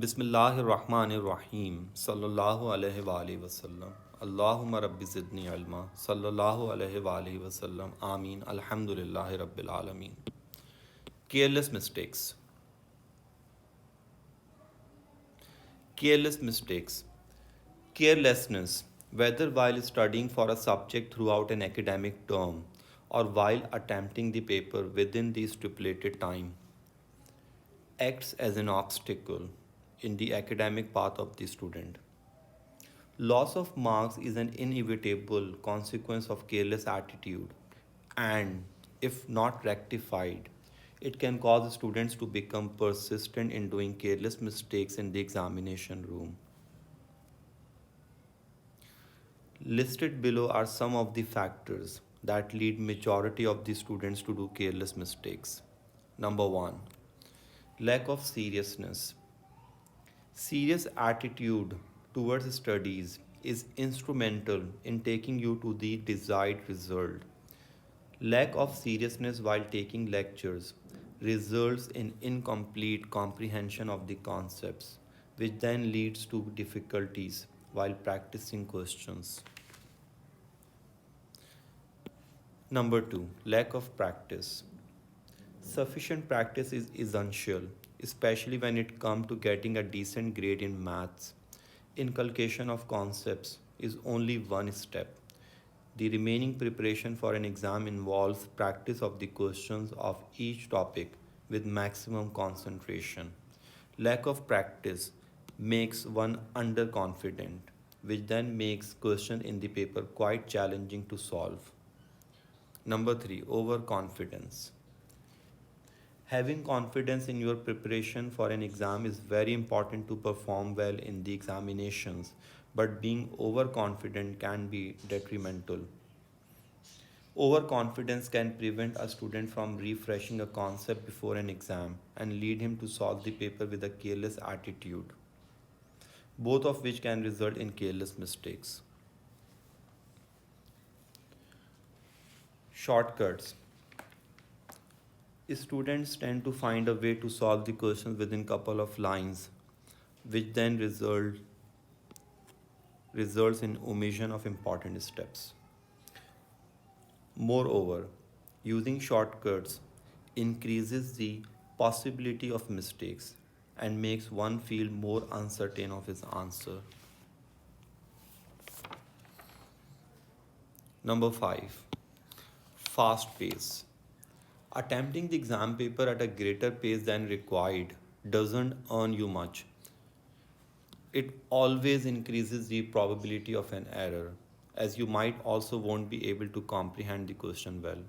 बिस्मिल्लाहिर्रहमानिर्रहीम सल्लल्लाहु अलैहि वसल्लम अल्लाहुम्मा रब्बि ज़िदनी इल्मा सल्लल्लाहु अलैहि वसल्लम आमीन अल्हम्दुलिल्लाहि रब्बिल आलमीन। Careless mistakes. Careless mistakes. Carelessness, whether while studying for a subject throughout an academic term or while attempting the paper within the stipulated time, acts as an obstacle in the academic path of the student. Loss of marks is an inevitable consequence of careless attitude, and if not rectified, it can cause students to become persistent in doing careless mistakes in the examination room. Listed below are some of the factors that lead majority of the students to do careless mistakes. Number 1, lack of seriousness. Serious attitude towards studies is instrumental in taking you to the desired result. Lack of seriousness while taking lectures results in incomplete comprehension of the concepts, which then leads to difficulties while practicing questions. Number 2, lack of practice. Sufficient practice is essential, especially when it comes to getting a decent grade in maths. Inculcation of concepts is only one step. The remaining preparation for an exam involves practice of the questions of each topic with maximum concentration. Lack of practice makes one underconfident, which then makes questions in the paper quite challenging to solve. Number 3, overconfidence. Having confidence in your preparation for an exam is very important to perform well in the examinations, but being overconfident can be detrimental. Overconfidence can prevent a student from refreshing a concept before an exam and lead him to solve the paper with a careless attitude, both of which can result in careless mistakes. Shortcuts. Students tend to find a way to solve the questions within couple of lines, which then results in omission of important steps. Moreover, using shortcuts increases the possibility of mistakes and makes one feel more uncertain of his answer. Number 5, fast pace. Attempting the exam paper at a greater pace than required doesn't earn you much. It always increases the probability of an error, as you might also won't be able to comprehend the question well.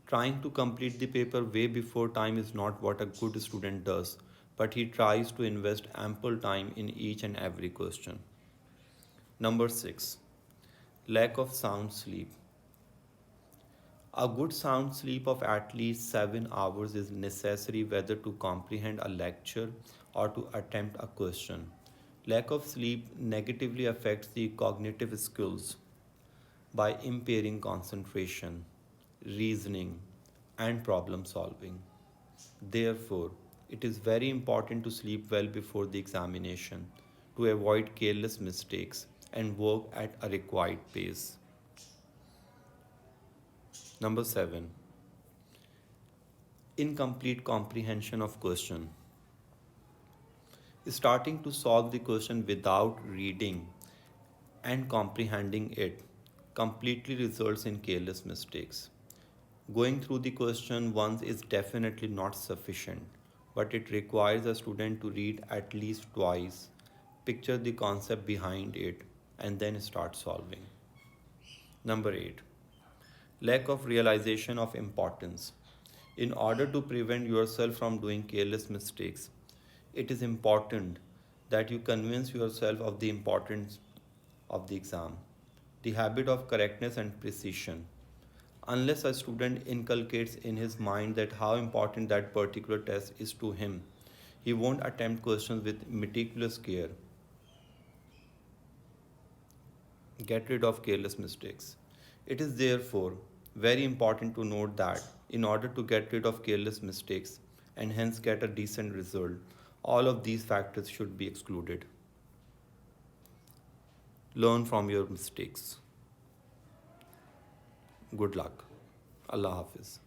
Trying to complete the paper way before time is not what a good student does, but he tries to invest ample time in each and every question. Number 6, lack of sound sleep. A good sound sleep of at least 7 hours is necessary whether to comprehend a lecture or to attempt a question. Lack of sleep negatively affects the cognitive skills by impairing concentration, reasoning, and problem solving. Therefore, it is very important to sleep well before the examination to avoid careless mistakes and work at a required pace. Number 7, incomplete comprehension of question. Starting to solve the question without reading and comprehending it completely results in careless mistakes. Going through the question once is definitely not sufficient, but it requires a student to read at least twice, picture the concept behind it, and then start solving. Number 8, lack of realization of importance. In order to prevent yourself from doing careless mistakes, it is important that you convince yourself of the importance of the exam, the habit of correctness and precision. Unless a student inculcates in his mind that how important that particular test is to him, he won't attempt questions with meticulous care. Get rid of careless mistakes. It is therefore very important to note that in order to get rid of careless mistakes and hence get a decent result, All of these factors should be excluded. Learn from your mistakes. Good luck. Allah Hafiz.